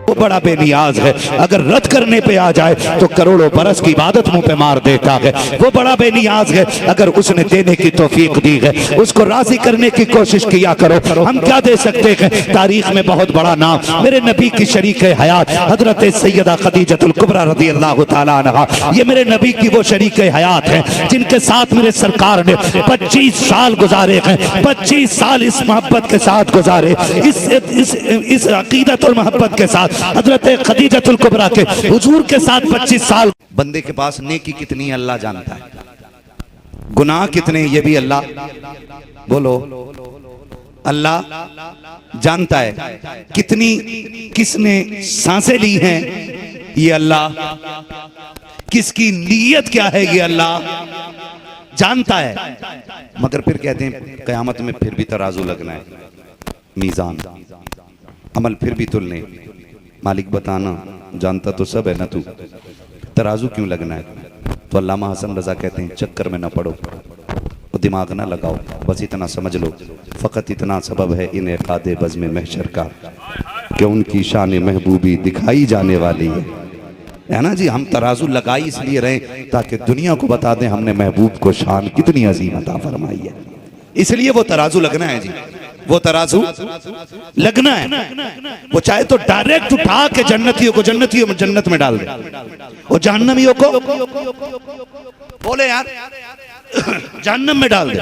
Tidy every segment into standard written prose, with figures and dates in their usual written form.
वो बड़ा बेनियाज है, अगर रद्द करने पे आ जाए तो करोड़ों बरस की इबादत मुंह पे मार देता है। वो बड़ा बेनियाज है, अगर उसने देने की तौफीक दी है उसको राजी करने की कोशिश किया करो। हम क्या दे सकते हैं? तारीख में बहुत बड़ा नाम मेरे नबी की शरीक हयात हजरत सैयदा खदीजतुल कुबरा रज़ियल्लाहु ताला अन्हा, ये मेरे नबी की वो शरीक हयात है जिनके साथ मेरे सरकार ने 25 साल गुजारे हैं। 25 साल इस मोहब्बत के साथ गुजारे, इस अकीदतुल मोहब्बत के साथ हजरत खदीजतुल कुबरा के हुजूर के साथ 25 साल। बंदे के पास नेकी कितनी है अल्लाह जानता है, गुनाह कितने ये भी अल्लाह, बोलो अल्लाह जानता है, कितनी किसने सांसें ली हैं ये अल्लाह, किसकी नीयत क्या है ये अल्लाह जानता है। मगर फिर कहते हैं कयामत में फिर भी तराजू लगना है, मीज़ान अमल फिर भी तुलने। मालिक बताना, जानता तो सब है ना तू, तराजू क्यों लगना है? तो अल्लामा हसन रजा कहते हैं चक्कर में ना पड़ो, दिमाग ना लगाओ, बस इतना समझ लो फ़कत इतना सबब है इन एकादे बज़्म महशर का कि उनकी शान महबूबी दिखाई जाने वाली है ना जी। हम तराजू लगाई इसलिए रहे ताकि दुनिया को बता दें हमने महबूब को शान कितनी अजीम अता फरमाई है, इसलिए वो तराजू लगना है जी, वो तराजू लगना है। वो चाहे तो डायरेक्ट उठा के जन्नतियों को जन्नत में डाल दे और जहन्नमियों को बोले यार जहन्नम में डाल दे,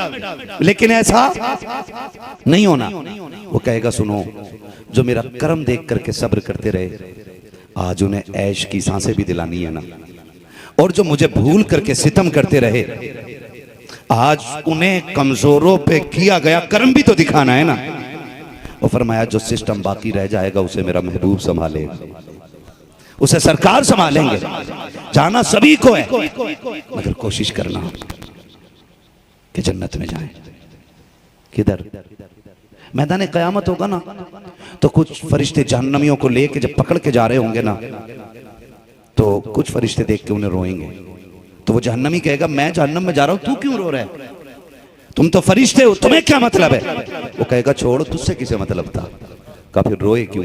लेकिन ऐसा नहीं होना। वो कहेगा सुनो, जो मेरा कर्म देख करके सब्र करते रहे आज उन्हें ऐश की सांसें भी दिलानी है ना, और जो मुझे भूल करके सितम करते रहे आज उन्हें कमजोरों पे किया गया कर्म भी तो दिखाना है ना। और फरमाया जो सिस्टम बाकी रह जाएगा उसे मेरा महबूब संभालेगा, उसे सरकार संभालेंगे। जाना सभी को है मगर कोशिश करना कि जन्नत में जाएं। किधर? मैदान क़यामत होगा ना तो कुछ फरिश्ते जहन्नमियों को लेके जब पकड़ के जा रहे होंगे ना तो कुछ फरिश्ते देख के उन्हें रोएंगे। तो वो जहन्नमी कहेगा मैं जहन्नम में जा रहा हूं, तू क्यों रो रहा है? तुम तो फरिश्ते हो, तुम्हें क्या मतलब है? वो कहेगा छोड़ो, तुझसे किसे मतलब था? का फिर रोए क्यों?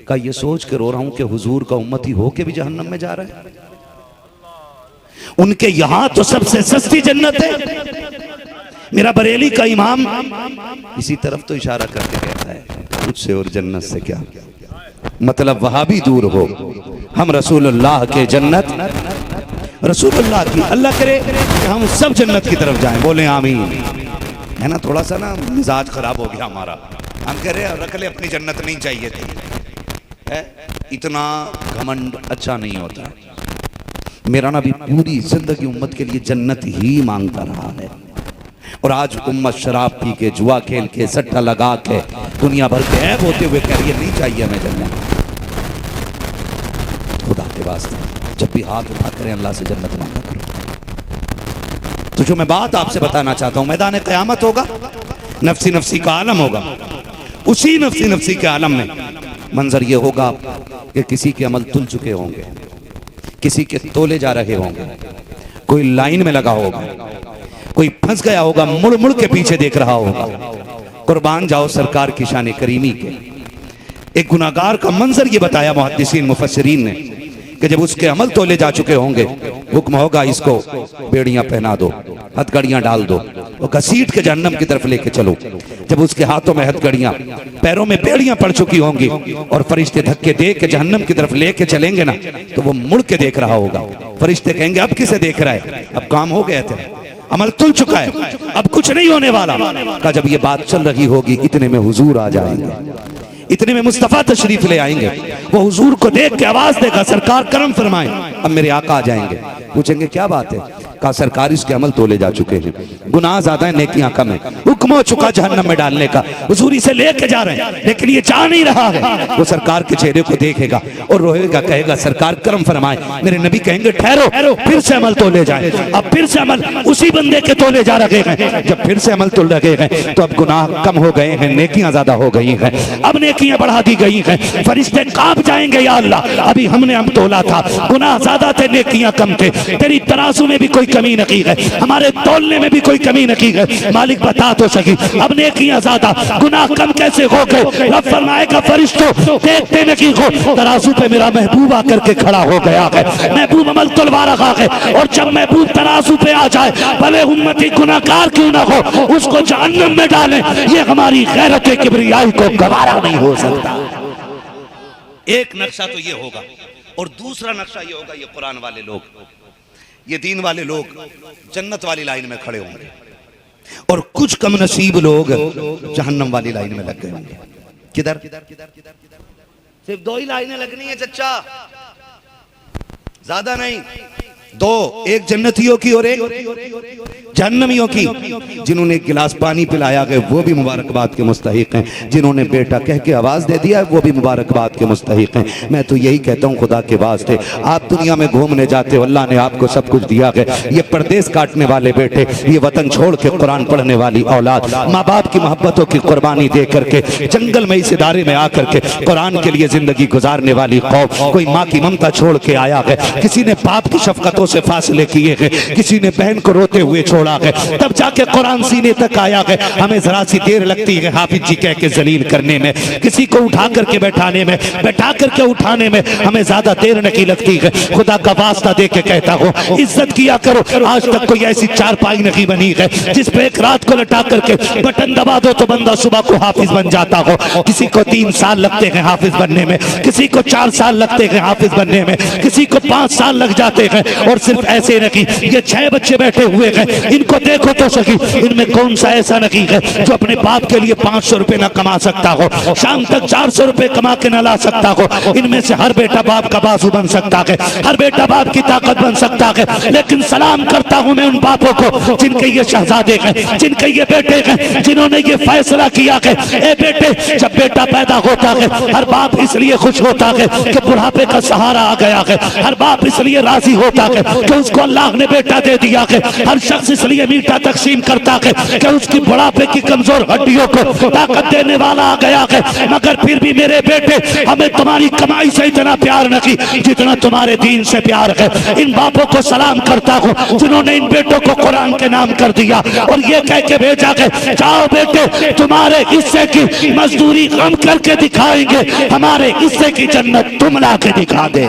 का ये सोच के रो रहा हूं कि हुजूर का उम्मती हो के भी जहन्नम में जा रहा है। उनके यहां तो सबसे सस्ती जन्नत है। मेरा बरेली का इमाम इसी तरफ तो इशारा करके कहता है तुझसे और जन्नत से क्या मतलब, वहां भी दूर हो हम रसूलुल्लाह के जन्नत, रसूलुल्लाह की, अल्लाह करे कि हम सब जन्नत की तरफ जाएं, बोले आमीन। है ना, थोड़ा सा ना मिजाज खराब हो गया हमारा, हम कह रहे रख ले अपनी जन्नत नहीं चाहिए थी, है इतना घमंड अच्छा नहीं होता। मेरा नबी पूरी जिंदगी उम्मत के लिए जन्नत ही मांगता रहा है, और आज उम्मत शराब पी के, जुआ खेल के, सट्टा लगा के, दुनिया भर के ऐब होते हुए कह रही है नहीं चाहिए हमें जन्नत। खुदा के वास्ते जब भी हाथ उठा करें अल्लाह से जन्नत मांगा करो। तो जो मैं बात आपसे बताना चाहता हूं, मैदान क़यामत होगा, नफ्सी नफ्सी का आलम होगा। उसी नफ्सी नफ्सी के आलम में मंजर ये होगा कि किसी के अमल तुल चुके होंगे, किसी के तोले जा रहे होंगे, कोई लाइन में लगा होगा, कोई फंस गया होगा, मुड़ मुड़ के पीछे देख रहा होगा। कुर्बान जाओ सरकार की शान करीमी के। एक गुनाहगार का मंजर ये बताया मुहद्दिसीन मुफस्सिरीन ने कि जब उसके अमल तोले जा चुके होंगे हुक्म होगा इसको बेड़ियां पहना दो, हथकड़ियां डाल दो, वो घसीट के जहन्नम की तरफ लेके चलो। जब उसके हाथों में हथकड़ियां, पैरों में बेड़ियां पड़ चुकी होंगी और फरिश्ते धक्के दे के जहन्नम की तरफ लेके चलेंगे ना तो वो मुड़ के देख रहा होगा। फरिश्ते कहेंगे अब किसे देख रहा है? अब काम हो गया थे, अमल तुल चुका है, अब कुछ नहीं होने वाला। का जब ये बात चल रही होगी इतने में हुजूर आ जाएंगे, इतने में मुस्तफा तशरीफ ले आएंगे। वो हुजूर को देख के आवाज देगा सरकार करम फरमाएं। अब मेरे आका आ जाएंगे, पूछेंगे क्या बात है? कहा सरकार इसके अमल तोले जा चुके हैं, गुनाह ज्यादा है नेकियां कम है, हुक्म हो चुका जहन्नम में डालने का, हुजूर इसे लेके जा रहे हैं लेकिन ये चाह नहीं रहा है। वो सरकार के चेहरे को देखेगा और रोएगा, कहेगा सरकार करम फरमाए। मेरे नबी कहेंगे ठहरो, फिर से अमल तोले जाए। अब फिर से अमल उसी बंदे के तोले जा रहे हैं। जब फिर से अमल तोल रहे हैं तो अब गुनाह कम हो गए हैं, नेकियां ज्यादा हो गई हैं, अब नेकियां बढ़ा दी गई हैं। फरिश्ते कांप जाएंगे, या अल्लाह अभी हमने हम तोला था, गुनाह ज्यादा थे नेकियां कम थे, तेरी तराजू में भी कोई कमी नहीं की है, हमारे तोलने में भी कोई कमी नहीं की है। मालिक बता तो सकी अब नेकियां ज्यादा गुनाह कम कैसे हो गए। रब फरमाएगा फरिश्तों देखते नहीं हो, तराजू पे मेरा महबूब आकर के खड़ा हो गया है, महबूब अमल तुलवा रखा है, और जब महबूब तराजू पे आ जाए भले उम्मती गुनाहगार क्यों ना हो उसको जहन्नम में डालें, ये हमारी गैरत किबरियाई को गवारा नहीं हो सकता। एक नक्शा तो ये होगा, और दूसरा नक्शा ये होगा, ये कुरान वाले लोग, ये दीन वाले लोग जन्नत वाली लाइन में खड़े होंगे, और कुछ कम नसीब लोग जहन्नम वाली लाइन में लग गए होंगे। किधर? सिर्फ 2 ही लाइनें लगनी है चच्चा, ज्यादा नहीं, 2, एक जन्नतियों की और एक जहन्नमियों की। जिन्होंने एक गिलास पानी पिलाया गया वो भी मुबारकबाद के मुस्तहिक हैं, जिन्होंने बेटा कह के आवाज दे दिया वो भी मुबारकबाद के मुस्तहिक हैं। मैं तो यही कहता हूँ खुदा के वास्ते, आप दुनिया में घूमने जाते हो, अल्लाह ने आपको सब कुछ दिया है, ये परदेश काटने वाले बेटे, ये वतन छोड़ के कुरान पढ़ने वाली औलाद, माँ बाप की मोहब्बतों की कुर्बानी दे करके जंगल में इस इदारे में आकर के कुरान के लिए जिंदगी गुजारने वाली कौम, कोई माँ की ममता छोड़ के आया है, किसी ने बाप की शफकतों से फासले किए हैं, किसी ने बहन को रोते हुए छोड़ा है, तब जाके कुरान सीने तक आया है। हमें जरा सी देर लगती है हाफिज जी कह के जलील करने में, किसी को उठा करके बैठाने में, बैठा करके उठाने में हमें ज्यादा देर नहीं लगती है। खुदा का वास्ता दे के कहता हूँ इज्जत किया करो। आज तक कोई ऐसी चारपाई नहीं बनी है जिस पे एक रात को लटा करके बटन दबा दो तो बंदा सुबह को हाफिज बन जाता हो। किसी को 3 साल लगते हैं हाफिज बनने में, किसी को 4 साल लगते हैं हाफिज बनने में, किसी को 5 साल लग जाते हैं। और सिर्फ ऐसे नहीं, ये 6 बच्चे बैठे हुए हैं, इनको देखो तो सही, इनमें कौन सा ऐसा नहीं है जो अपने बाप के लिए 500 रुपए ना कमा सकता हो, शाम तक 400 रुपए कमा के ना ला सकता हो। इनमें से हर बेटा बाप का बाजू बन सकता है, हर बेटा बाप की ताकत बन सकता है। लेकिन सलाम करता हूं मैं उन बापों को जिनके ये शहजादे हैं, जिनके ये बेटे हैं, जिन्होंने ये फैसला किया है ए बेटे, जब बेटा पैदा होता है हर बाप इसलिए खुश होता है कि बुढ़ापे का सहारा आ गया है, हर बाप इसलिए राजी होता है कि उसको अल्लाह ने बेटा दे दिया है, हर शख्स इसलिए मीठा तकसीम करता है कि उसकी बुढ़ापे की कमजोर हड्डियों को ताकत देने वाला आ गया है। मगर फिर भी मेरे बेटे हमें तुम्हारी कमाई से इतना प्यार नहीं जितना तुम्हारे दीन से प्यार है। इन बापों को सलाम करता हूँ जिन्होंने इन बेटों को कुरान के नाम कर दिया और ये कह के भेजा कि जाओ बेटे तुम्हारे हिस्से की मजदूरी हम करके दिखाएंगे, हमारे हिस्से की जन्नत तुम ला के दिखा दे।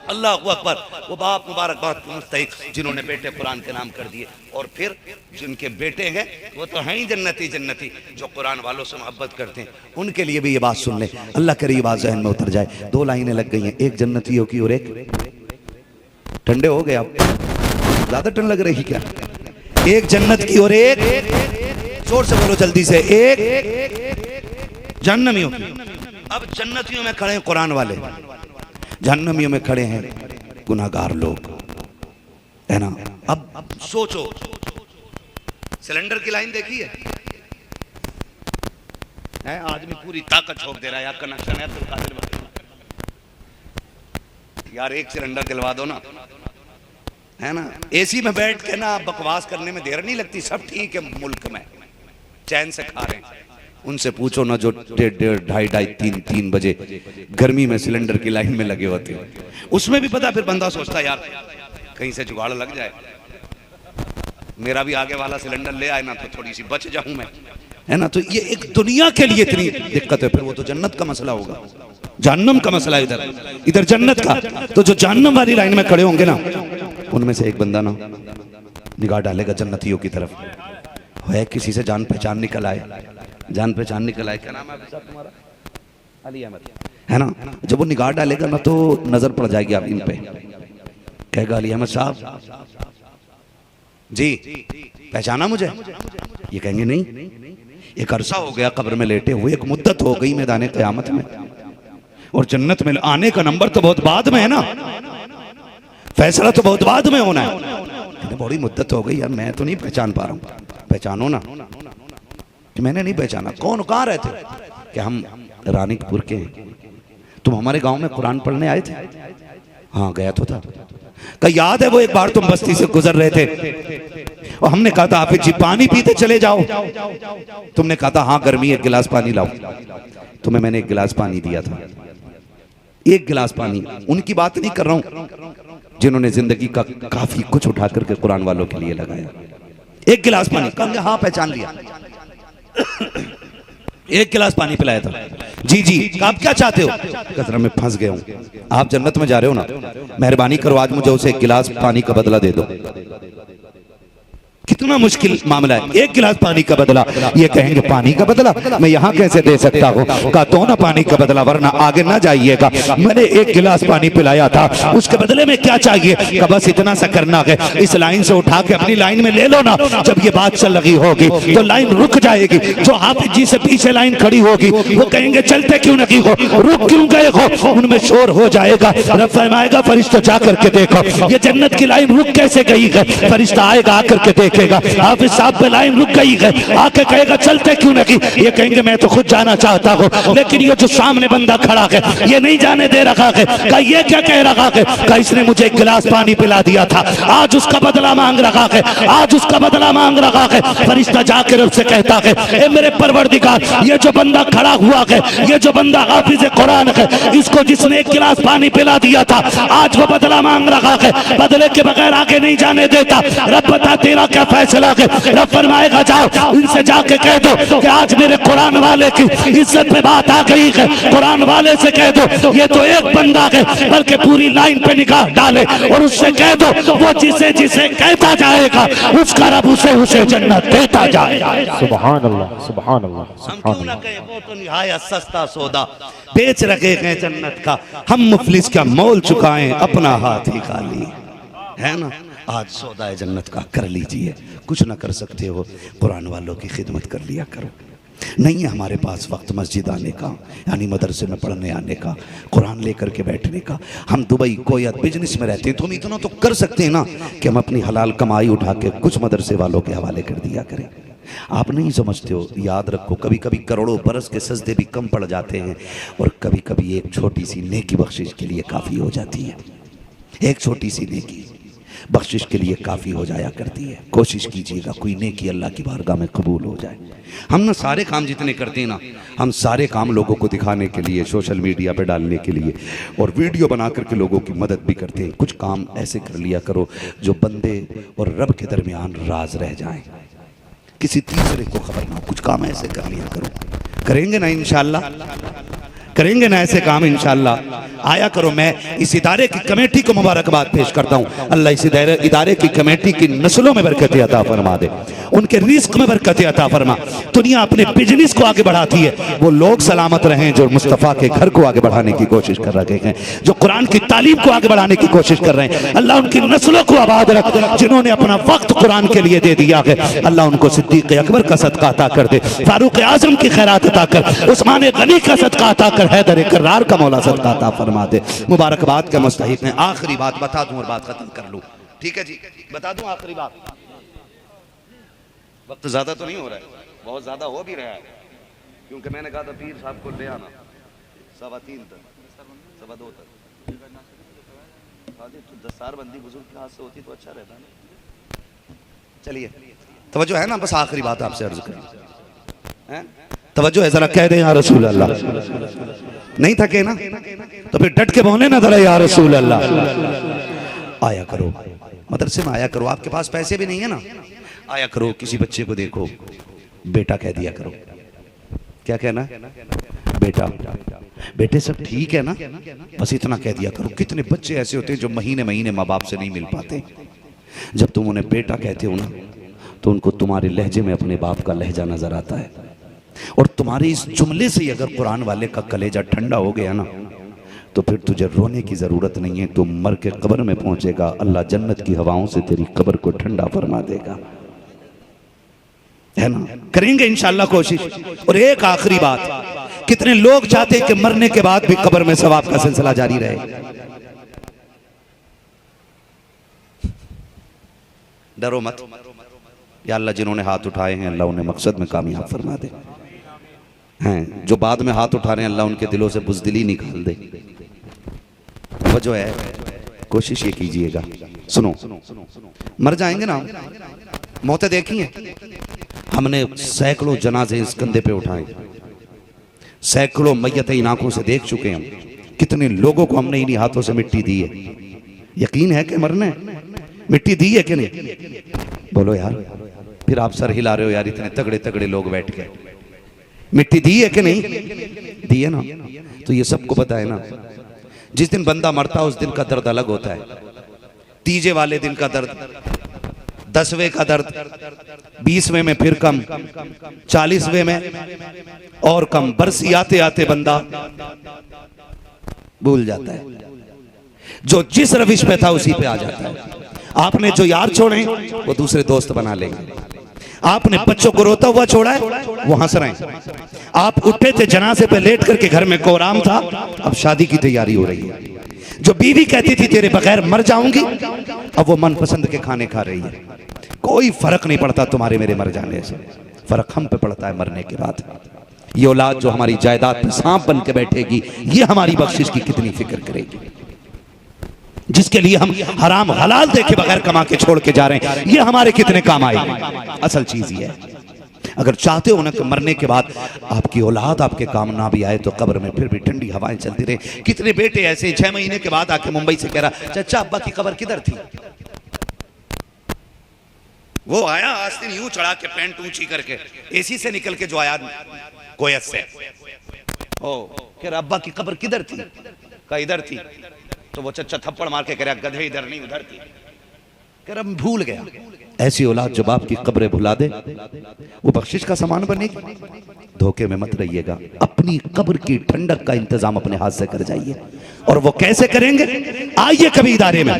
अल्लाह अकबर। वो बाप मुबारकबाद के मुस्तहिक जिन्होंने बेटे कुरान के नाम कर दिए, और फिर जिनके बेटे हैं वो तो हैं ही जन्नती जन्नती, जो कुरान वालों से मोहब्बत करते हैं, उनके लिए भी ये बात सुन ले, अल्लाह करे ये बात ज़हन में उतर जाए। 2 लाइनें लग गई हैं, एक जन्नतियों की और एक ठंडे हो गए आप, ज्यादा ठंड लग रही क्या? एक जन्नत की और एक, जोर से बोलो जल्दी से, एक जहन्नमियों की। अब जन्नतियों में खड़े हैं कुरान वाले, जहन्नमियों में खड़े हैं गुनाहगार लोग, है ना। अब सोचो, सिलेंडर की लाइन देखी है, आदमी पूरी ताकत छोड़ दे रहा है, यार कनेक्शन है तो यार एक सिलेंडर दिलवा दो ना, है ना। एसी में बैठ के ना बकवास करने में देर नहीं लगती, सब ठीक है मुल्क में, चैन से खा रहे हैं। उनसे पूछो ना जो 1:30, 2:30, 3 बजे गर्मी में सिलेंडर की लाइन में लगे होते हैं, उसमें भी पता, फिर बंदा सोचता यार कहीं से जुगाड़ लग जाए, मेरा भी आगे वाला सिलेंडर ले आए ना तो थोड़ी सी बच जाऊं मैं, है ना। तो ये एक दुनिया के लिए इतनी दिक्कत है, फिर वो तो जन्नत का मसला होगा, जहन्नम का मसला इधर जन्नत का। तो जो जहन्नम वाली लाइन में खड़े होंगे ना, उनमें से एक बंदा ना निगाह डालेगा जन्नतियों की तरफ, है किसी से जान पहचान निकल आए, जान पहचान निकल आए, क्या नाम है तुम्हारा? अली अहमद, है ना। जब वो निगाह डालेगा ना तो नजर पड़ जाएगी आप इन पे, कहेगा अली अहमद साहब जी पहचाना मुझे? ये कहेंगे नहीं, एक अरसा हो गया कब्र में लेटे हुए, एक मुद्दत हो गई मैदान क़यामत में, और जन्नत में आने का नंबर तो बहुत बाद में है ना, फैसला तो बहुत बाद में होना है। बड़ी मुद्दत हो गई यार, मैं तो नहीं पहचान पा रहा हूँ, पहचानो ना। मैंने नहीं पहचाना, कौन कहाँ रहते? कि हम रानीपुर के, तुम हमारे गांव में कुरान पढ़ने आए थे? हाँ गया तो था। क्या याद है वो एक बार तुम बस्ती से गुजर रहे थे और हमने कहा था हाफिज जी पानी पीते चले जाओ, तुमने कहा था हाँ गर्मी, 1 गिलास पानी लाओ। तुम्हें मैंने 1 गिलास पानी दिया था, 1 गिलास पानी, उनकी बात नहीं कर रहा हूं, जिन्होंने जिंदगी का काफी कुछ उठा करके कुरान वालों के लिए लगाया। एक गिलास पानी, कहा हाँ पहचान लिया। एक गिलास पानी पिलाया था। जी जी, आप क्या चाहते हो? कचरा में फंस गया हूं। आप जन्नत में जा रहे हो ना, मेहरबानी करो आज मुझे उसे एक गिलास पानी का बदला दे दो। कितना मुश्किल मामला है, एक गिलास पानी का बदला। ये कहेंगे पानी का बदला मैं यहाँ कैसे दे सकता हूँ? कहा तो ना पानी का बदला, वरना आगे ना जाइएगा। मैंने एक गिलास पानी पिलाया था, उसके बदले में क्या चाहिए? कहा बस इतना सा करना है, इस लाइन से उठा के अपनी लाइन में ले लो ना। जब ये बात चल रही होगी तो लाइन रुक जाएगी। जो हाफिज जी से पीछे लाइन खड़ी होगी वो कहेंगे चलते क्यों नहीं हो, रुक क्यों गए हो? उनमें शोर हो जाएगा। रब फरमाएगा फरिश्ता जा करके देखो ये जन्नत की लाइन रुक कैसे गई है। फरिश्ता आएगा आकर के देखेगा हाफिज साहब पे लाइन रुक गई है, आके कहेगा चलते क्यों नहीं? ये कहेंगे मैं तो खुद जाना चाहता हूँ, लेकिन ये जो सामने बंदा खड़ा है ये नहीं जाने दे रखा है। कहा ये क्या कह रखा है? कहा इसने मुझे एक गिलास पानी पिला दिया था, आज उसका बदला मांग रखा है, आज उसका बदला मांग रखा है। फरिश्ता जाकर उससे कहता है ए मेरे परवरदिगार, ये जो बंदा खड़ा हुआ है, ये जो बंदा हाफिज कुरान है, इसको जिसने एक गिलास पानी पिला दिया था आज वो बदला मांग रखा है, बदले के बगैर आगे नहीं जाने देता। रब बता तेरा क्या फैसला है? रब फरमाएगा जाओ इनसे जाके कह दो कि आज मेरे कुरान वाले की इज्जत पे बात आ गई है। कुरान वाले से कह दो ये तो एक बंदा है, बल्कि पूरी लाइन पे निगाह डाले और उससे कह दो वो जिसे जिसे कहता जाएगा उसका रब उसे उसे जन्नत देता जाएगा। सुभान अल्लाह, सुभान अल्लाह। हम क्यों ना कहें वो तो निहायत सस्ता सौदा बेच रखे हैं जन्नत का, हम मुफलिस का मोल चुकाएं अपना हाथ ही खाली है ना। आज सौदा है जन्नत का, कर लीजिए। कुछ ना कर सकते हो कुरान वालों की खिदमत कर लिया करो। नहीं है हमारे पास वक्त मस्जिद आने का, यानी मदरसे में पढ़ने आने का, कुरान लेकर के बैठने का। हम दुबई कोयत बिजनेस में रहते हैं तो हम इतना तो कर सकते हैं ना कि हम अपनी हलाल कमाई उठा के कुछ मदरसे वालों के हवाले कर दिया करें। आप नहीं समझते हो, याद रखो कभी कभी करोड़ों बरस के सजदे भी कम पड़ जाते हैं और कभी कभी एक छोटी सी नेकी बख्शिश के लिए काफ़ी हो जाती है। एक छोटी सी नेकी बख्शिश के लिए काफ़ी हो जाया करती है। कोशिश कीजिएगा कोई नेकी अल्लाह की बारगाह में कबूल हो जाए। हम ना सारे काम जितने करते हैं ना, हम सारे काम लोगों को दिखाने के लिए, सोशल मीडिया पे डालने के लिए और वीडियो बना करके लोगों की मदद भी करते हैं। कुछ काम ऐसे कर लिया करो जो बंदे और रब के दरमियान राज रह जाए, किसी तीसरे को खबर ना हो। कुछ काम ऐसे कर लिया करो। करेंगे ना इंशाअल्लाह, करेंगे ना ऐसे काम इंशाअल्लाह। आया करो। मैं इस इदारे की कमेटी को मुबारकबाद पेश करता हूँ। अल्लाह इस इदारे की कमेटी की नस्लों में बरकत अता फरमा दे, उनके रिस्क में बरकत अता फरमा। दुनिया अपने बिजनेस को आगे बढ़ाती है, वो लोग सलामत रहें जो मुस्तफ़ा के घर को आगे बढ़ाने की कोशिश कर रहे हैं, जो कुरान की तालीम को आगे बढ़ाने की कोशिश कर रहे हैं। अल्लाह उनकी नस्लों को आबाद रख, जिन्होंने अपना वक्त कुरान के लिए दे दिया है। अल्लाह उनको सिद्दीक़ अकबर का सदका अता कर दे, फारूक आज़म की खैरात अता कर, उस्मान गनी का सदका अता कर, हैदर करार का मौला सदका अता फरमा दे। मुबारकबाद का मुस्तहिक है। आखिरी बात बता दूं और बात खत्म कर लूं, ठीक है जी? बता दूं आखिरी बात। वक्त ज्यादा तो नहीं हो रहा है, बहुत ज्यादा हो भी रहा है, क्योंकि मैंने कहा था पीर साहब को ले आना 3:15 तक, 2:15 तक। तो दस्तार बंदी बुजुर्ग के हाथ से होती तो अच्छा रहता ना। चलिए तवज्जो है ना, बस आखिरी बात आपसे अर्ज करें, तवज्जो है, जरा कह दें या रसूल अल्लाह। नहीं थके ना तो फिर डट के बोले ना जरा या रसूल अल्लाह। आया करो मदरसे में, आया करो। आपके पास पैसे भी नहीं है ना, आया करो। किसी बच्चे को देखो बेटा कह दिया करो। क्या कहना? बेटा, बेटे सब ठीक है ना, बस इतना कह दिया करो। कितने बच्चे ऐसे होते हैं जो महीने महीने माँ बाप से नहीं मिल पाते। जब तुम उन्हें बेटा कहते हो ना तो उनको तुम्हारे लहजे में अपने बाप का लहजा नजर आता है। और तुम्हारे इस जुमले से ही अगर कुरान वाले का कलेजा ठंडा हो गया ना तो फिर तुझे रोने की जरूरत नहीं है। तू मर के कब्र में पहुंचेगा, अल्लाह जन्नत की हवाओं से तेरी कब्र को ठंडा फरमा देगा, है ना? करेंगे इंशाअल्लाह कोशिश। और एक आखिरी बात, कितने लोग चाहते हैं कि मरने के बाद भी कब्र में सवाब का सिलसिला जारी रहे। डरो मत, या अल्लाह जिन्होंने हाथ उठाए हैं अल्लाह उन्हें मकसद में कामयाब फरमा दे। हैं जो बाद में हाथ उठा रहे हैं अल्लाह उनके दिलों से बुज़दिली निकाल दे। वो जो है कोशिश ये कीजिएगा, सुनो मर जाएंगे ना, मौतें देखी हैं हमने, सैकड़ों जनाजे इस कंधे पे उठाए, सैकड़ों मैयतें इन आंखों से देख चुके हैं हम। कितने लोगों को हमने इन्हीं हाथों से मिट्टी दी है। यकीन है कि मरना है? मिट्टी दी है कि नहीं? बोलो यार। फिर आप सर हिला रहे हो यार, इतने तगड़े तगड़े लोग बैठ के। मिट्टी दी है कि नहीं? दी है ना। तो ये सबको पता है ना, जिस दिन बंदा मरता है उस दिन का दर्द अलग होता है। तीजे वाले दिन का दर्द, 10वें का दर्द, 20वें में फिर कम, 40वें में और कम। बरसी आते आते बंदा भूल जाता है। जो जिस रविश पे था उसी पे आ जाता है। आपने जो यार छोड़े वो दूसरे दोस्त बना लेंगे। आपने बच्चों को रोता हुआ छोड़ा है, वो हंस रहे हैं। आप उठे थे जनाजे पे लेट करके, घर में कोराम था, अब शादी की तैयारी हो रही है। जो बीवी कहती थी तेरे बगैर मर जाऊंगी, अब वो मनपसंद के खाने खा रही है। कोई फर्क नहीं पड़ता तुम्हारे मेरे मर जाने से, फर्क हम पे पड़ता है मरने के बाद। ये औलाद जो हमारी जायदाद पे सांप बन के बैठेगी, ये हमारी बख्शिश की कितनी फिक्र करेगी। जिसके लिए हम हराम हलाल देखे बगैर कमा के छोड़ के जा रहे हैं, ये हमारे कितने काम आएगी। असल चीज ये है, अगर चाहते हो ना कि मरने के बाद आपकी औलाद आपके काम ना भी आए तो कब्र में फिर भी ठंडी हवाएं चलती रहे। कितने बेटे ऐसे 6 महीने के बाद आके मुंबई से कह रहा, चाचा अब्बा की कब्र किधर थी? वो आया आस्तीन यूं चढ़ा के, पैंट ऊंची करके, एसी से निकल के जो आया कोयत से, ओ कह रहा अब्बा की कब्र किधर थी? कहा इधर थी। तो वो चच्चा थप्पड़ मार के कह रहा गधे इधर नहीं उधर थी। कह रहा भूल गया। ऐसी औलाद जो बाप की कब्रें भुला दे वो बख्शिश का सामान बनेगी। धोखे में मत रहिएगा, अपनी कब्र की ठंडक का इंतजाम अपने हाथ से कर जाइए। और वो कैसे करेंगे? आइए कभी इदारे में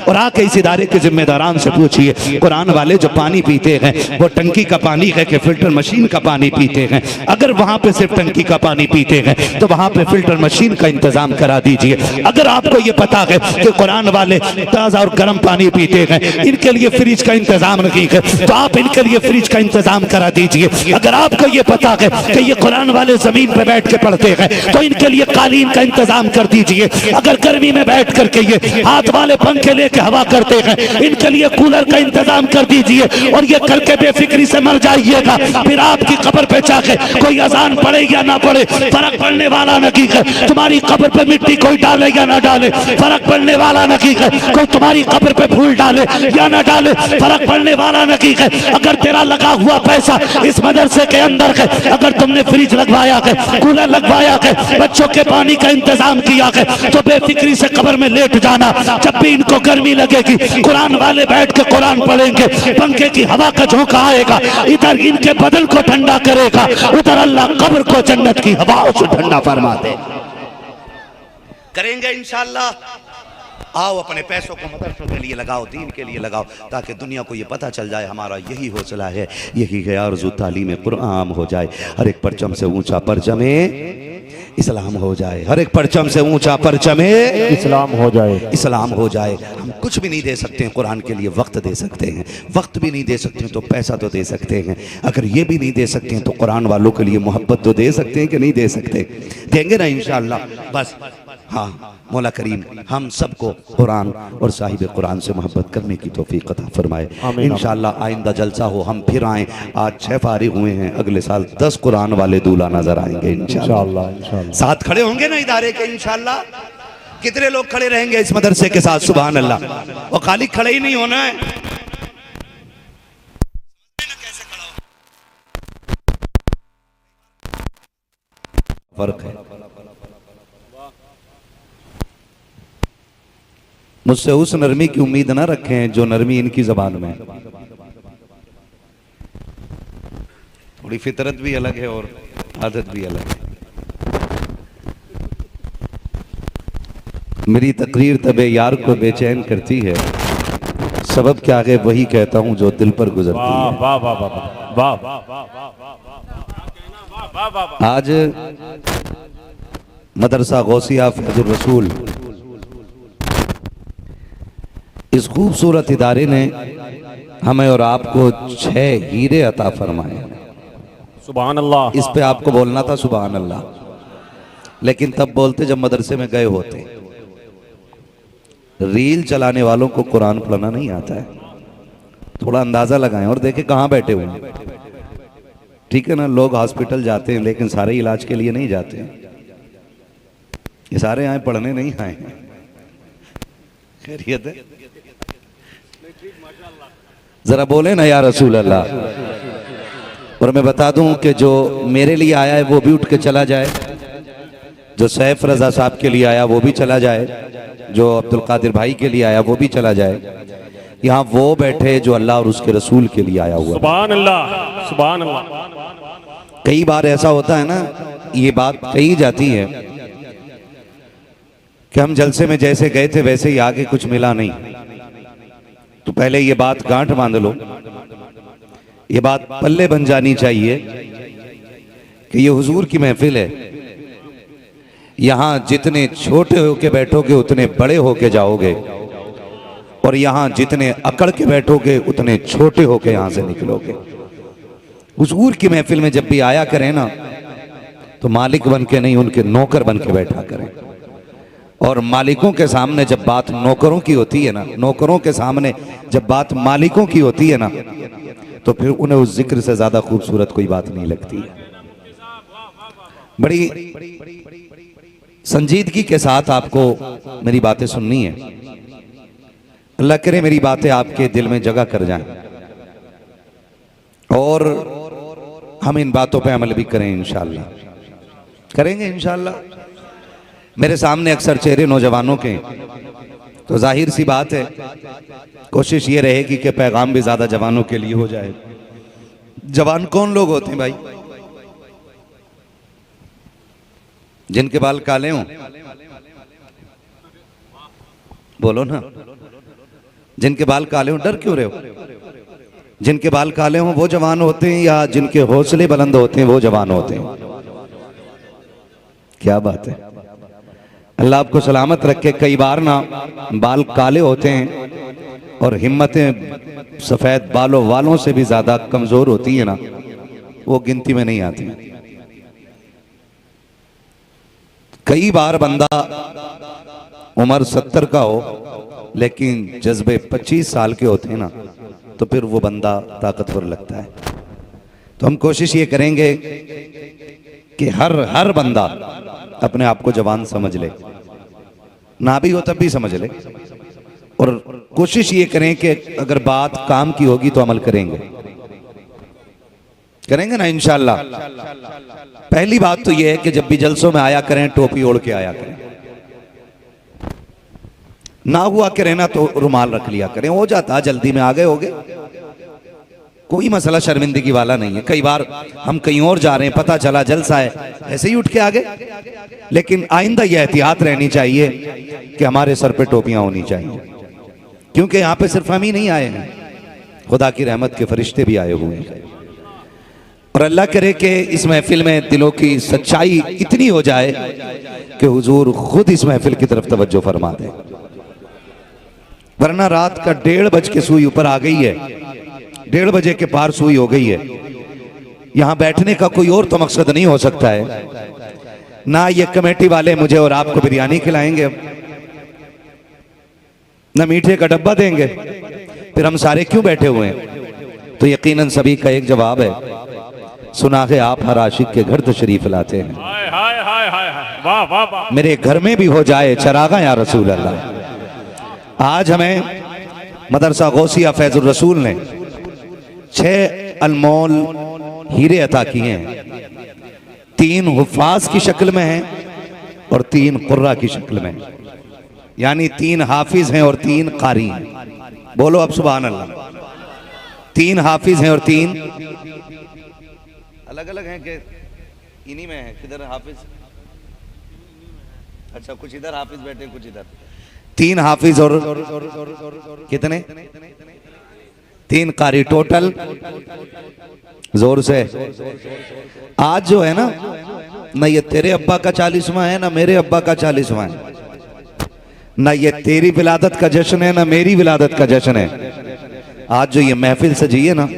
और आके इस इदारे के जिम्मेदारान से पूछिए, कुरान वाले जो पानी पीते हैं वो टंकी का पानी है कि फिल्टर मशीन का पानी पीते हैं? अगर वहां पे सिर्फ टंकी का पानी पीते हैं तो वहां पे फिल्टर मशीन का इंतजाम करा दीजिए। अगर आपको ये पता है कि कुरान वाले ताजा और गर्म पानी पीते हैं, इनके लिए फ्रिज का इंतजाम नहीं है, तो आप इनके लिए फ्रिज का इंतजाम करा दीजिए। अगर आपको ये पता है कि ये कुरान वाले जमीन पे बैठ के पढ़ते हैं तो इनके लिए कालीन का इंतजाम कर दीजिए। अगर गर्मी में बैठ करके ये हाथ वाले पंखे लेके हवा करते हैं, इनके लिए कूलर का इंतजाम कर दीजिए। और ये करके बेफिक्री से मर जाइएगा। फिर आपकी कब्र पे जाके कोई अजान पड़े या ना पड़े फर्क पड़ने वाला नहीं है। तुम्हारी कब्र पे मिट्टी कोई डाले या ना डाले फर्क पड़ने वाला नहीं है। कोई तुम्हारी कब्र पे फूल डाले या ना डाले फर्क पड़ने वाला नहीं है। अगर तेरा लगा हुआ पैसा इस मदरसे के अंदर है, अगर तुमने फ्रिज लगवाया है, कूलर लगवाया है, बच्चों के पानी का इंतजाम किया है, तो बेफिक्री से कब्र में लेट जाना। जब भी इनको गर्मी लगेगी कुरान वाले बैठ के कुरान पढ़ेंगे, पंखे की हवा का झोंका आएगा, इधर इनके बदन को ठंडा करेगा, उधर अल्लाह कब्र को जन्नत की हवा से ठंडा फरमा दे। करेंगे इंशाअल्लाह। आओ अपने पैसों को मदरसों के लिए लगाओ, दीन के लिए लगाओ, ताकि दुनिया को ये पता चल जाए हमारा यही हौसला है, यही है आरज़ू तालीम कुरान हो जाए। हर एक परचम से ऊंचा परचमे इस्लाम हो जाए। हर एक परचम से ऊंचा परचमे इस्लाम हो जाए। इस्लाम हो जाए। हम कुछ भी नहीं दे सकते हैं कुरान के लिए, वक्त दे सकते हैं। वक्त भी नहीं दे सकते हैं तो पैसा तो दे सकते हैं। अगर ये भी नहीं दे सकते हैं तो कुरान वालों के लिए मोहब्बत तो दे सकते हैं कि नहीं दे सकते? देंगे ना इंशाअल्लाह। बस हाँ, मौला करीम हम सबको कुरान और साहिब कुरान से मोहब्बत करने की तौफीक अता फरमाए। इंशाअल्लाह आइंदा जलसा हो हम फिर आएँ। आज 6 फारिग हुए हैं, अगले साल 10 कुरान वाले दूल्हा नजर आएंगे इंशाअल्लाह। साथ खड़े होंगे ना इदारे के इंशाअल्लाह। कितने लोग खड़े रहेंगे इस मदरसे के साथ? सुभान अल्लाह। और खाली खड़े ही नहीं होना है, फर्क है। मुझसे उस नरमी की उम्मीद ना रखें जो नरमी इनकी जबान में। थोड़ी फितरत भी अलग है और आदत भी अलग है। मेरी तकरीर तबे यार को बेचैन करती है, सबब क्या है वही कहता हूं जो दिल पर गुजरती है। आज मदरसा गौसिया फैजुर रसूल इस खूबसूरत इदारे ने हमें और आपको 6 हीरे अता फरमाए। सुभान अल्लाह। इस पे आपको बोलना था सुभान अल्लाह, लेकिन तब बोलते जब मदरसे में गए होते। रील चलाने वालों को कुरान पढ़ना नहीं आता है। थोड़ा अंदाजा लगाएं और देखें कहाँ बैठे हुए हैं। ठीक है ना, लोग हॉस्पिटल जाते हैं लेकिन सारे इलाज के लिए नहीं जाते हैं। ये सारे आए पढ़ने नहीं आए हैं। खैरियत है? जरा बोले ना या रसूल अल्लाह। और मैं बता दूं कि जो मेरे लिए आया है वो भी उठ के चला जाए, जो सैफ रजा साहब के लिए आया वो भी चला जाए, जो अब्दुल कादिर भाई के लिए आया वो भी चला जाए। यहाँ वो बैठे जो अल्लाह और उसके रसूल के लिए आया हुआ। सुभान अल्लाह, सुभान अल्लाह। कई बार ऐसा होता है ना, ये बात कही जाती है कि हम जलसे में जैसे गए थे वैसे ही आगे कुछ मिला नहीं। तो पहले ये बात गांठ बांध लो, ये बात पल्ले बन जानी चाहिए कि ये हुजूर की महफिल है। यहां जितने छोटे होके बैठोगे उतने बड़े होके जाओगे, और यहां जितने अकड़ के बैठोगे उतने छोटे होके यहां से निकलोगे। हुजूर की महफिल में जब भी आया करें ना, तो मालिक बन के नहीं, उनके नौकर बन के बैठा करें। और मालिकों के सामने जब बात नौकरों की होती है ना, नौकरों के सामने जब बात मालिकों की होती है ना, तो फिर उन्हें उस जिक्र से ज्यादा खूबसूरत कोई बात नहीं लगती है। बड़ी संजीदगी के साथ आपको मेरी बातें सुननी है। अल्लाह करे मेरी बातें आपके दिल में जगह कर जाएं, और हम इन बातों पे अमल भी करें इंशाअल्लाह, करेंगे इंशाअल्लाह। मेरे सामने अक्सर चेहरे नौजवानों के, तो जाहिर सी बात है कोशिश ये रहेगी कि पैगाम भी ज्यादा जवानों के लिए हो जाए। जवान कौन लोग होते हैं भाई? जिनके बाल काले हों, बोलो ना। जिनके बाल काले हों, डर क्यों रहे हो? जिनके बाल काले हों वो जवान होते हैं, या जिनके हौसले बुलंद होते हैं वो जवान होते हैं? क्या बात है, अल्लाह आपको सलामत रखे। कई बार ना बाल काले होते हैं और हिम्मतें सफेद बालों वालों से भी ज्यादा कमजोर होती है ना, वो गिनती में नहीं आती। कई बार बंदा उम्र 70 का हो लेकिन जज्बे 25 साल के होते हैं ना, तो फिर वो बंदा ताकतवर लगता है। तो हम कोशिश ये करेंगे कि हर बंदा अपने आप को जवान समझ ले, ना भी हो तब भी समझ ले, और कोशिश ये करें कि अगर बात काम की होगी तो अमल करेंगे, करेंगे ना इंशाअल्लाह। पहली बात तो ये है कि जब भी जलसों में आया करें टोपी ओढ़ के आया करें, ना हुआ करें ना तो रुमाल रख लिया करें, हो जाता जल्दी में आ गए होगे, कोई मसला शर्मिंदगी वाला नहीं है। कई बार हम कहीं और जा रहे हैं, पता चला जलसा है, ऐसे ही उठ के आ गए, लेकिन आइंदा यह एहतियात रहनी चाहिए कि हमारे सर पे टोपियां होनी चाहिए, क्योंकि यहाँ पे सिर्फ हम ही नहीं आए हैं, खुदा की रहमत के फरिश्ते भी आए हुए हैं। और अल्लाह करे कि इस महफिल में दिलों की सच्चाई इतनी हो जाए कि हुजूर खुद इस महफिल की तरफ तवज्जो फरमा दे। वरना रात का 1:30 बज के सुई ऊपर आ गई है, 1:30 बजे के पार सुई हो गई है। यहां बैठने का कोई और तो मकसद नहीं हो सकता है ना, ये कमेटी वाले मुझे और आपको बिरयानी खिलाएंगे, ना मीठे का डब्बा देंगे, फिर हम सारे क्यों बैठे हुए हैं? तो यकीनन सभी का एक जवाब है, सुना है आप हर आशिक के घर तशरीफ लाते हैं। हाय हाय हाय हाय हाय, वाह वाह वाह। मेरे घर में भी हो जाए चरागा या रसूल अल्लाह। आज हमें मदरसा गौसिया फैजुर रसूल ने 6 अनमोल हीरे अता किए हैं। 3 हुफ़ाज़ की शक्ल में हैं और 3 कुर्रा की शक्ल में, यानी 3 हाफिज हैं और 3 कारी हैं। बोलो अब सुभान अल्लाह। 3 हाफिज हैं और 3 अलग अलग हैं कि इन्हीं में है? किधर हाफिज? अच्छा, कुछ इधर हाफिज बैठे, कुछ इधर। 3 हाफिज और कितने? 3 कारी, टोटल जोर से। आज जो है ना ये तेरे अब्बा का 40वां है, ना मेरे अब्बा का 40वां है, ना ये तेरी विलादत का जश्न है, ना मेरी विलादत का जश्न है। आज जो ये महफिल सजी है ना,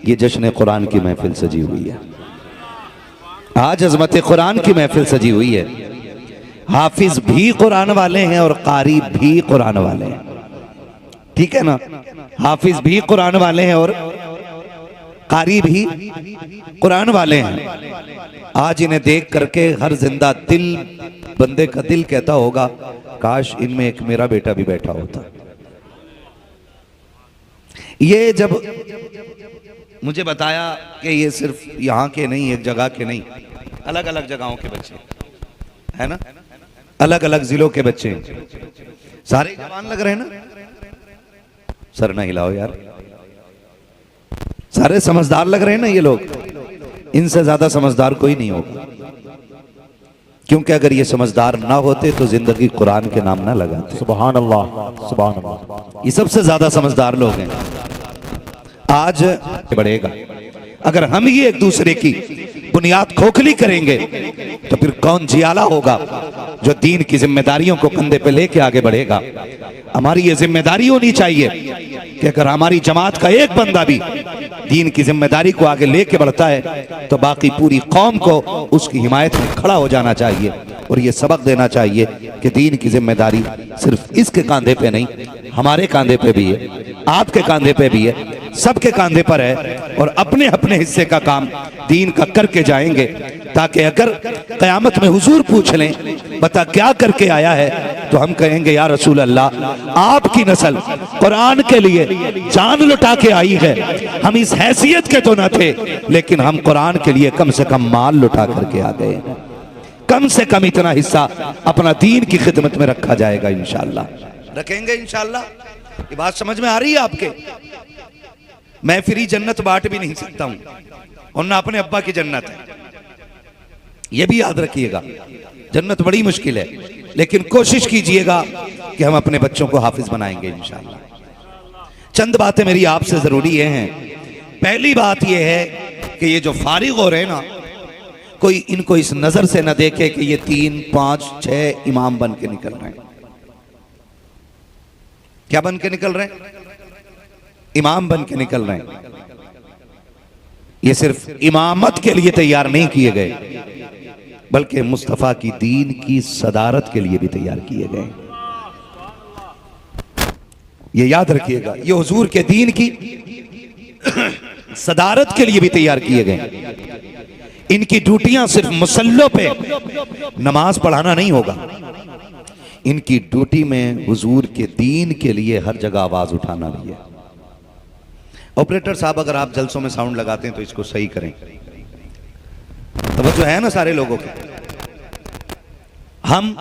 ये जश्न कुरान की महफिल सजी हुई है। आज अजमत कुरान की महफिल सजी हुई है। हाफिज भी कुरान वाले हैं और कारी भी कुरान वाले हैं, ठीक है ना? हाफिज भी कुरान वाले हैं और कारी भी कुरान वाले हैं। आज इन्हें देख करके हर जिंदा दिल, बंदे का दिल कहता होगा काश इनमें एक मेरा बेटा भी बैठा होता। ये जब मुझे बताया कि ये सिर्फ यहाँ के नहीं, एक जगह के नहीं, अलग अलग जगहों के बच्चे है ना, अलग अलग जिलों के बच्चे हैं, सारे जवान लग रहे हैं ना। सर ना हिलाओ यार, सारे समझदार लग रहे हैं ना ये लोग। इनसे ज्यादा समझदार कोई नहीं होगा, क्योंकि अगर ये समझदार ना होते तो जिंदगी कुरान के नाम ना लगाते। सुभान अल्लाह, सुभान अल्लाह। ये सबसे ज्यादा समझदार लोग हैं। आज बढ़ेगा, अगर हम ही एक दूसरे की बुनियाद खोखली करेंगे तो फिर कौन जियाला होगा जो दीन की जिम्मेदारियों को कंधे पे लेके आगे बढ़ेगा। हमारी ये जिम्मेदारी होनी चाहिए कि अगर हमारी जमात का एक बंदा भी दीन की जिम्मेदारी को आगे लेके बढ़ता है तो बाकी पूरी कौम को उसकी हिमायत में खड़ा हो जाना चाहिए और ये सबक देना चाहिए कि दीन की जिम्मेदारी सिर्फ इसके कांधे पे नहीं, हमारे कांधे पे भी है, आपके कांधे पे भी है, सबके कांधे पर है। और अपने अपने हिस्से का काम दीन का करके जाएंगे, ताकि अगर क़यामत में हुजूर पूछ लें बता क्या करके आया है, तो हम कहेंगे या रसूल अल्लाह, आपकी नस्ल कुरान के लिए जान लुटा के आई है। हम इस हैसियत के तो न थे, लेकिन हम कुरान के लिए कम से कम माल लुटा करके आ गए। कम से कम इतना हिस्सा अपना दीन की खिदमत में रखा जाएगा, इंशाअल्लाह रखेंगे इंशाअल्लाह। ये बात समझ में आ रही है आपके? मैं फ्री जन्नत बांट भी नहीं सकता हूं और ना अपने अब्बा की जन्नत है, ये भी याद रखिएगा। जन्नत बड़ी मुश्किल है, लेकिन कोशिश कीजिएगा कि हम अपने बच्चों को हाफिज बनाएंगे इंशाअल्लाह। चंद बातें मेरी आपसे जरूरी ये हैं। पहली बात यह है कि ये जो फारिग हो रहे हैं ना, कोई इनको इस नजर से न देखे कि ये 3, 5, 6 इमाम बन के निकल रहे हैं। क्या बन के निकल रहे हैं? इमाम बन के निकल रहे हैं। ये सिर्फ इमामत के लिए तैयार नहीं किए गए, बल्कि मुस्तफा की दीन की सदारत के लिए भी तैयार किए गए। ये याद रखिएगा, ये हुजूर के दीन की सदारत के लिए भी तैयार किए गए। इनकी ड्यूटियां सिर्फ मुसल्लों पे नमाज पढ़ाना नहीं होगा, इनकी ड्यूटी में हुजूर के दीन के लिए हर जगह आवाज उठाना भी है। ऑपरेटर साहब, अगर आप जलसों में साउंड लगाते हैं तो इसको सही करें। तवज्जो है ना सारे लोगों की? हम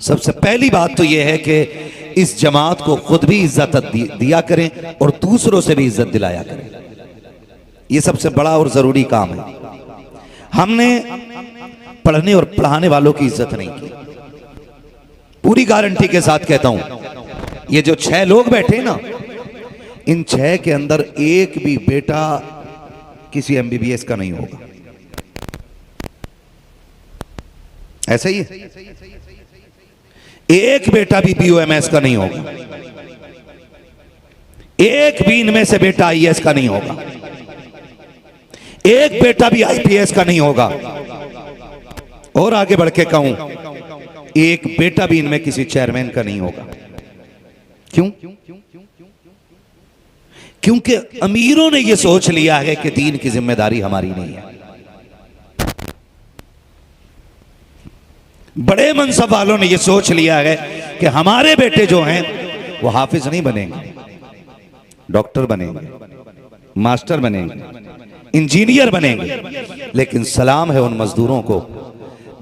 सबसे पहली बात तो यह है कि इस जमात को खुद भी इज्जत दिया करें और दूसरों से भी इज्जत दिलाया करें। यह सबसे बड़ा और जरूरी काम है। हमने पढ़ने और पढ़ाने वालों की इज्जत नहीं की। पूरी गारंटी के साथ कहता हूं, ये जो 6 लोग बैठे ना, इन 6 के अंदर एक भी बेटा किसी MBBS का नहीं होगा। ऐसा ही है, एक बेटा भी BOMS का नहीं होगा, एक भी इनमें से बेटा IAS का नहीं होगा, एक बेटा भी IPS का नहीं होगा, और आगे बढ़ के कहूं, एक बेटा भी इनमें किसी चेयरमैन का नहीं होगा। क्यों? क्योंकि अमीरों ने यह सोच लिया है कि दीन की जिम्मेदारी हमारी नहीं है। बड़े मनसब वालों ने यह सोच लिया है कि हमारे बेटे जो हैं वो हाफिज नहीं बनेंगे, डॉक्टर बनेंगे, मास्टर बनेंगे, इंजीनियर बनेंगे। लेकिन सलाम है उन मजदूरों को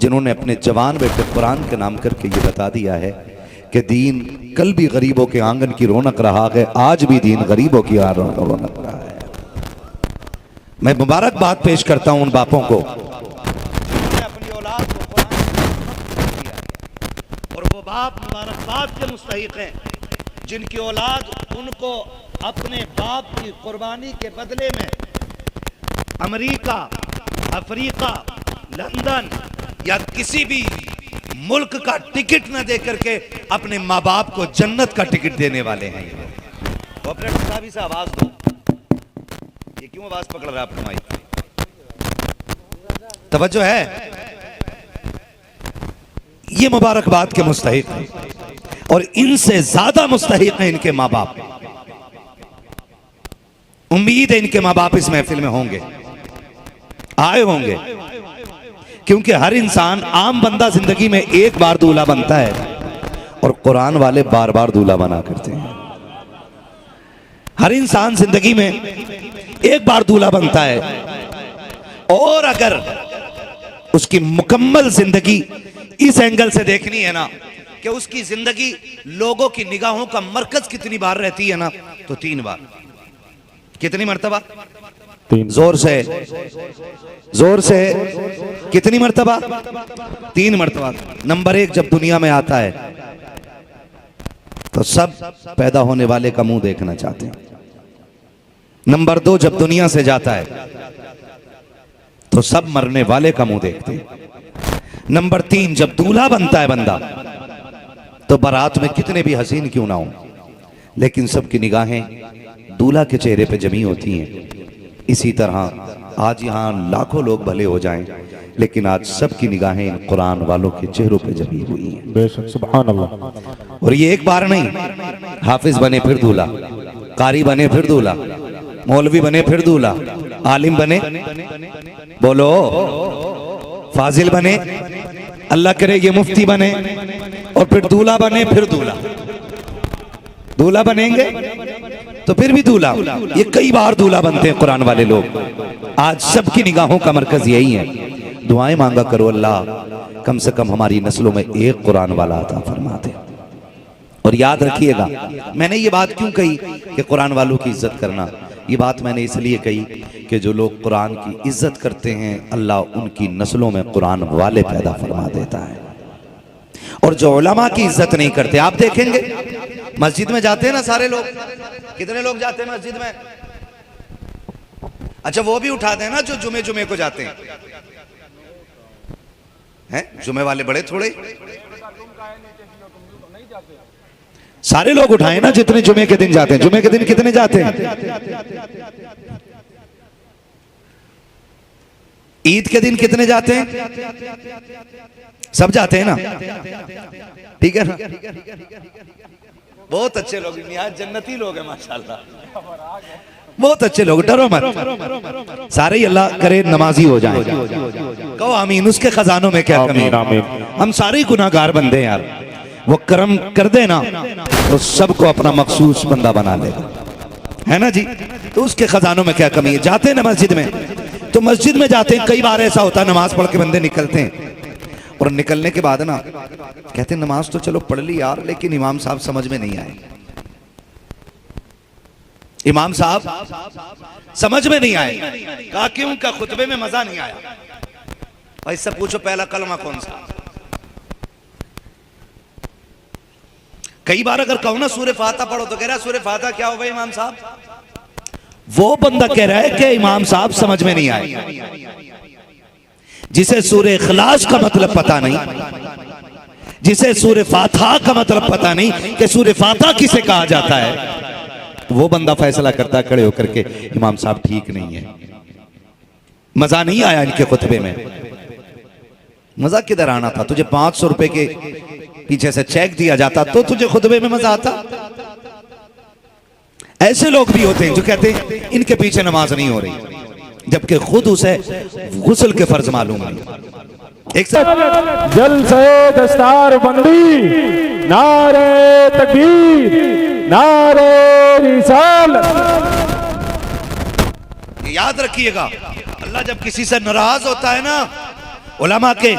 जिन्होंने अपने जवान बेटे कुरान के नाम करके ये बता दिया है कि दीन कल भी गरीबों के आंगन की रौनक रहा है, आज भी दीन गरीबों की रौनक रहा है। मैं मुबारकबाद पेश करता हूं उन बापों को जिन्होंने अपनी औलाद को कुरान दिया, और वो बाप मुबारकबाद के मुस्तहिक हैं जिनकी औलाद उनको अपने बाप की कुर्बानी के बदले में अमेरिका, अफ्रीका, लंदन या किसी भी मुल्क का टिकट न दे करके अपने माँ बाप को जन्नत का टिकट देने वाले हैं। ऑपरेटर साहब से आवाज दो। ये क्यों आवाज पकड़ रहा है अपने माइक? तवज्जो है? ये मुबारकबाद के मुस्तहिक हैं और इनसे ज्यादा मुस्तहिक हैं इनके माँ बाप। उम्मीद है इनके माँ बाप इस महफिल में होंगे, आए होंगे, क्योंकि हर इंसान आम बंदा जिंदगी में एक बार दूल्हा बनता है और कुरान वाले बार बार दूल्हा बना करते हैं। हर इंसान जिंदगी में एक बार दूल्हा बनता है, और अगर उसकी मुकम्मल जिंदगी इस एंगल से देखनी है ना कि उसकी जिंदगी लोगों की निगाहों का मरकज कितनी बार रहती है ना, तो 3 बार। कितनी मर्तबा? 3। जोर से कितनी मर्तबा? 3 मर्तबा। नंबर 1, जब दुनिया में आता है तो सब पैदा होने वाले का मुंह देखना चाहते हैं। नंबर 2, जब दुनिया से जाता है तो सब मरने वाले का मुंह देखते हैं। नंबर 3, जब दूल्हा बनता है बंदा तो बारात में कितने भी हसीन क्यों ना हो, लेकिन सबकी निगाहें दूल्हा के चेहरे पे जमी होती हैं। इसी तरह आज यहाँ लाखों लोग भले हो जाएं, लेकिन आज सबकी निगाहें इन कुरान वालों के चेहरों पे जमी हुई हैं। बेशक, सुभान अल्लाह। और ये एक बार नहीं, हाफिज बने फिर दूल्हा, कारी बने फिर दूल्हा, मौलवी बने फिर दूल्हा, आलिम बने, बोलो, फाजिल बने, अल्लाह करे ये मुफ्ती बने, और फिर दूल्हा बने फिर दूल्हा। दूल्हा बनेंगे तो फिर भी दूल्हा। ये कई बार दूल्हा बनते हैं कुरान वाले लोग। आज सबकी निगाहों का मरकज यही है। दुआएं मांगा करो, अल्लाह कम से कम हमारी नस्लों में एक कुरान वाला अता फरमा दे। और याद रखिएगा, मैंने ये बात क्यों कही कि कुरान वालों की इज्जत करना, ये बात मैंने इसलिए कही कि जो लोग कुरान की इज्जत करते हैं अल्लाह उनकी नस्लों में कुरान वाले पैदा फरमा देता है। और जो उलमा की इज्जत नहीं करते, आप देखेंगे मस्जिद में जाते हैं ना सारे लोग, कितने लोग जाते हैं मस्जिद में? अच्छा, वो भी उठाते हैं ना जो जुमे को जाते हैं, हैं? जुमे वाले बड़े थोड़े, सारे लोग उठाए ना जितने जुमे के दिन जाते हैं। जुमे के दिन कितने जाते हैं? ईद के दिन कितने जाते हैं? सब जाते हैं ना, ठीक है ना? बहुत अच्छे लोग, यहाँ जन्नती लोग हैं माशाल्लाह, बहुत अच्छे लोग, डरो मत, सारे ही अल्लाह करे नमाजी हो जाएं। कहो आमीन। उसके खजानों में क्या कमी है? हम सारे ही गुनाहगार बंदे हैं यार, वो करम कर देना तो सबको अपना मखसूस बंदा बना लेगा, है ना जी? तो उसके खजानों में क्या कमी है? जाते हैं ना मस्जिद में, तो मस्जिद में जाते हैं, कई बार ऐसा होता है नमाज पढ़ के बंदे निकलते हैं, और निकलने के बाद ना कहते हैं नमाज तो चलो पढ़ ली यार, लेकिन इमाम साहब समझ में नहीं आए, इमाम साहब समझ में नहीं आए। कहा क्यों? का खुतबे में मजा नहीं आया। भाई सब पूछो पहला कलमा कौन सा? कई बार अगर कहो ना सूरह फातिहा पढ़ो तो कह रहा है सूरह फातिहा क्या हो भाई इमाम साहब? वो बंदा कह रहा है कि इमाम साहब समझ में नहीं आए। जिसे सूरह इखलास का मतलब पता नहीं, जिसे सूरह फातिहा का मतलब पता नहीं कि सूरह फातिहा किसे कहा जाता है, वो बंदा फैसला करता है खड़े होकर के इमाम साहब ठीक नहीं है, मजा नहीं आया इनके खुतबे में। मजा किधर आना था? तुझे 500 रुपए के पीछे से चेक दिया जाता तो तुझे खुतबे में मजा आता। ऐसे लोग भी होते हैं जो कहते हैं इनके पीछे नमाज नहीं हो रही, जबकि खुद उसे गुस्ल के फर्ज मालूम है। एक जल से दस्तार बंदी, नारे तकबीर, नारे रिसालत। याद रखिएगा, अल्लाह जब किसी से नाराज होता है ना, उलमा के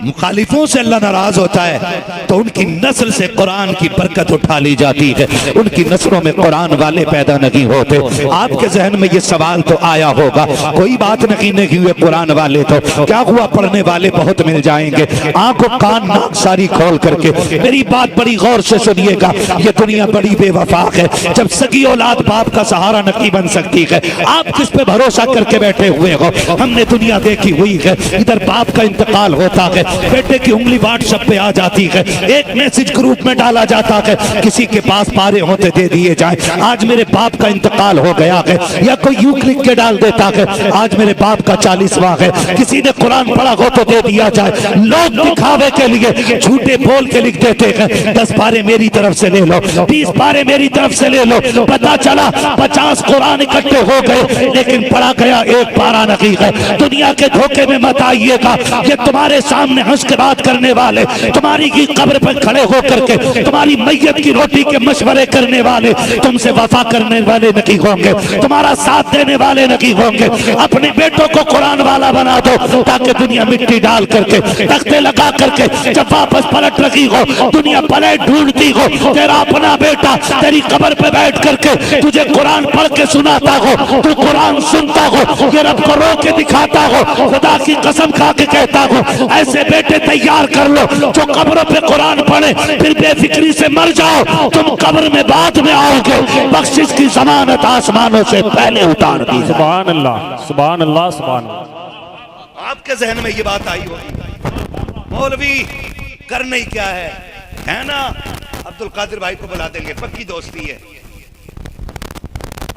मुखालिफों से अल्लाह नाराज होता है तो उनकी नस्ल से कुरान की बरकत उठा ली जाती है, उनकी नस्लों में कुरान वाले पैदा नहीं होते। आपके जहन में ये सवाल तो आया होगा, कोई बात नहीं हुए कुरान वाले तो क्या हुआ, पढ़ने वाले बहुत मिल जाएंगे। आंखों कान नाक सारी खोल करके मेरी बात बड़ी गौर से सुनिएगा, ये दुनिया बड़ी बेवफा है। जब सगी औलाद बाप का सहारा नहीं बन सकती है, आप किस पे भरोसा करके बैठे हुए हो? हमने दुनिया देखी हुई है, इधर बाप का इंतकाल होता है, बेटे की उंगली व्हाट्सएप पे आ जाती है, एक मैसेज ग्रुप में डाला जाता है, किसी के पास पारे होते दे दिए जाए, आज मेरे बाप का इंतकाल हो गया है, या कोई यूं लिख के डाल देता है आज मेरे बाप का 40वां है, किसी ने कुरान पढ़ा हो तो दे दिया जाए। लोग दिखावे के लिए झूठे बोल के लिख देते हैं 10 पारे मेरी तरफ से ले लो, 20 पारे मेरी तरफ से ले लो, पता चला 50 कुरान इकट्ठे हो गए लेकिन पढ़ा गया 1 पारा नहीं है। दुनिया के धोखे में मत आइए, कहिएगा, ये तुम्हारे सामने हंस के बात करने वाले, तुम्हारी की कब्र पर खड़े होकर के तुम्हारी मैयत की रोटी के मशवरे करने वाले तुमसे वफा करने वाले नहीं होंगे, तुम्हारा साथ देने वाले नहीं होंगे। अपने बेटों को कुरान वाला बना दो ताकि दुनिया मिट्टी डाल करके तख्ते लगा करके जब वापस पलट रही हो, दुनिया पलट ढूंढती हो, तेरा अपना बेटा तेरी कब्र पे बैठ करके तुझे कुरान पढ़ के सुनाता हो, तू कुरान सुनता हो, ये रब को रो के दिखाता हो, खुदा की कसम खा के कहता हो ऐसे बेटे तैयार कर लो जो कब्रों पे कुरान पढ़े, फिर बेफिक्री से मर जाओ, तुम कब्र में बाद में आओगे, बख्शिश की जमानत आसमानों से पहले उतार दी। सुभान अल्लाह, सुभान अल्लाह, सुभान अल्लाह। आपके जहन में ये बात आई होगी, मौलवी करना ही क्या है ना? अब्दुल कादिर भाई को बुला देंगे, पक्की दोस्ती है।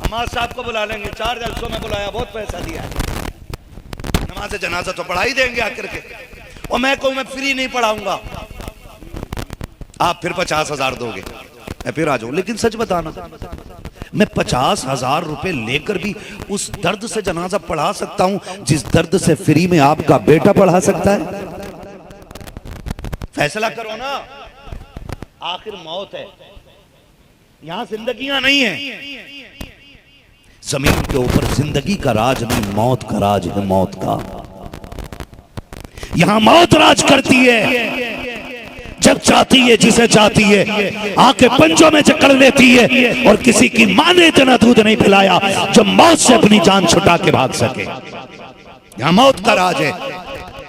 हमाद साहब को बुला लेंगे, 4 जलसों में बुलाया, बहुत पैसा दिया है, नमाज जनाजा तो पढ़ा ही देंगे आकर के। और मैं कहूँ मैं फ्री नहीं पढ़ाऊंगा, आप फिर 50,000 दोगे, मैं फिर आ जाऊं। लेकिन सच बताना, मैं 50,000 रुपए लेकर भी उस दर्द से जनाजा पढ़ा सकता हूं जिस दर्द से फ्री में आपका बेटा पढ़ा सकता है? फैसला करो ना, आखिर मौत है, यहां जिंदगियां नहीं है। जमीन के ऊपर जिंदगी का राज नहीं, मौत का राज है, मौत का। यहां मौत राज करती है, जब चाहती है जिसे चाहती है आके पंजों में जकड़ लेती है, और किसी की मां ने इतना दूध नहीं पिलाया जो मौत से अपनी जान छुटा के भाग सके। यहां मौत का राज है,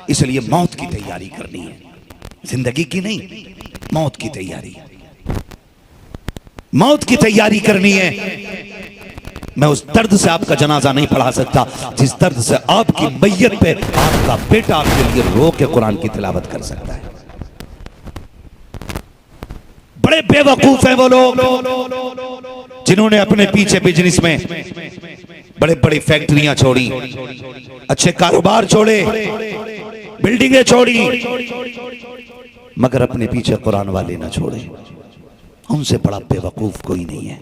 इसलिए मौत की तैयारी करनी है, जिंदगी की नहीं, मौत की तैयारी, मौत की तैयारी करनी है। मैं उस दर्द से आपका जनाजा नहीं पढ़ा सकता जिस दर्द से आपकी मैयत पे आपका बेटा आपके लिए रो के कुरान की तिलावत कर सकता है। बड़े बेवकूफ हैं वो लोग जिन्होंने अपने पीछे बिजनेस में बड़े बड़ी फैक्ट्रियां छोड़ी, अच्छे कारोबार छोड़े, बिल्डिंगें छोड़ी, मगर अपने पीछे कुरान वाले ना छोड़े। उनसे बड़ा बेवकूफ कोई नहीं है।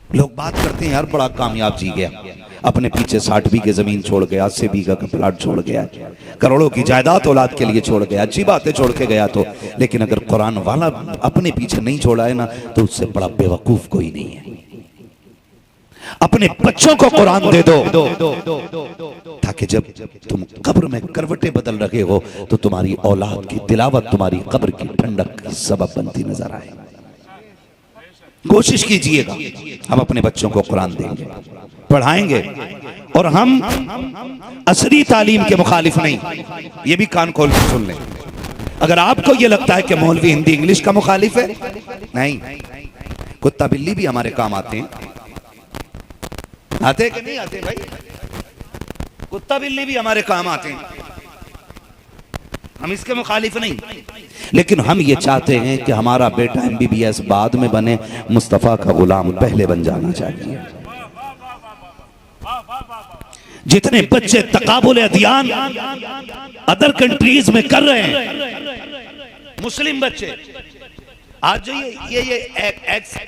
लोग बात करते हैं यार बड़ा कामयाब जी गया, अपने पीछे 60 बीघे जमीन छोड़ गया, 80 बीघा का प्लाट छोड़ गया, करोड़ों की जायदाद औलाद के लिए छोड़ गया, अच्छी बातें छोड़ के गया तो, लेकिन अगर कुरान वाला अपने पीछे नहीं छोड़ा है ना तो उससे बड़ा बेवकूफ कोई नहीं है। अपने बच्चों को कुरान दे दो ताकि जब तुम कब्र में करवटें बदल रहे हो तो तुम्हारी औलाद की तिलावत तुम्हारी कब्र की ठंडक का सबब बनती नजर आए। कोशिश कीजिएगा, हम अपने बच्चों को कुरान देंगे, पढ़ाएंगे, और हम असली तालीम के मुखालिफ नहीं। ये भी कान खोल के सुन लें। अगर आपको ये लगता है कि मौलवी हिंदी इंग्लिश का मुखालिफ है, नहीं, कुत्ता बिल्ली भी हमारे काम आते हैं। आते कि नहीं आते भाई? कुत्ता बिल्ली भी हमारे काम आते हैं, हम इसके मुखालिफ नहीं। लेकिन हम ये चाहते हैं कि हमारा बेटा MBBS बाद में बने, मुस्तफा का गुलाम पहले बन जाना चाहिए। जितने बच्चे तकाबुल अदियान अदर कंट्रीज में कर रहे हैं, मुस्लिम बच्चे, आज जो ये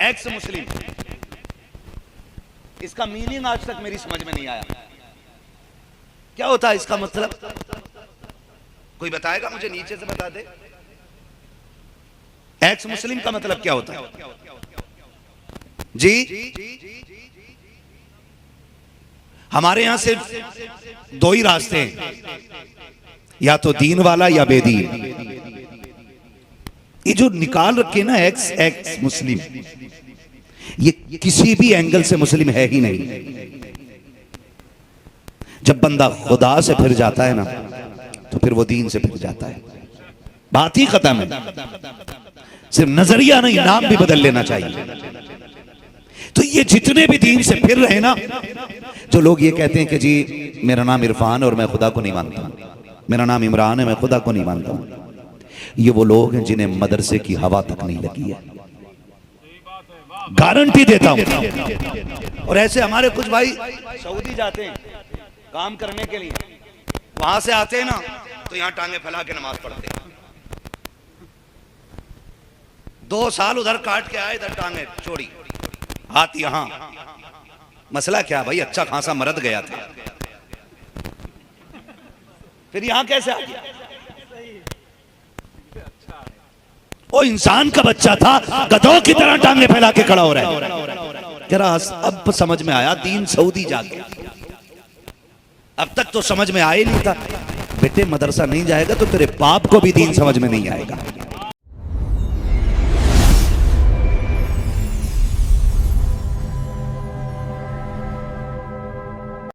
एक्स मुस्लिम, इसका मीनिंग आज तक मेरी समझ में नहीं आया। क्या होता है इसका मतलब? कोई बताएगा मुझे? नीचे से बता दे। एक्स मुस्लिम का मतलब क्या होता है जी? हमारे यहां सिर्फ 2 ही रास्ते हैं, या तो दीन वाला या बेदीन। ये जो निकाल रखे ना एक्स मुस्लिम, ये किसी भी एंगल से मुस्लिम है ही नहीं। जब बंदा खुदा से फिर जाता है ना तो फिर वो दीन से फिर जाता है, बात ही खत्म है। सिर्फ नजरिया नहीं, नाम भी बदल लेना चाहिए। तो ये जितने भी दीन से फिर रहे ना, जो लोग ये कहते हैं कि जी मेरा नाम इरफान और मैं खुदा को नहीं मानता, मेरा नाम इमरान है मैं खुदा को नहीं मानता, ये वो लोग हैं जिन्हें मदरसे की हवा तक नहीं लगी है, गारंटी देता हूं। और ऐसे हमारे कुछ भाई सऊदी जाते हैं काम करने के लिए, वहां से आते हैं ना तो यहां टांगे फैला के नमाज पढ़ते हैं। 2 साल उधर काट के आए, इधर टांगे छोड़ी, हाथ यहां। मसला क्या भाई? अच्छा खासा मर्द गया था, फिर यहां कैसे आ गया? वो इंसान का बच्चा था, गधों की तरह टांगे फैला के खड़ा हो रहा है। जरा अब समझ में आया दीन सऊदी जाके। अब तक तो समझ में आया ही नहीं था। बेटे मदरसा नहीं जाएगा तो तेरे बाप को भी दीन समझ में नहीं आएगा।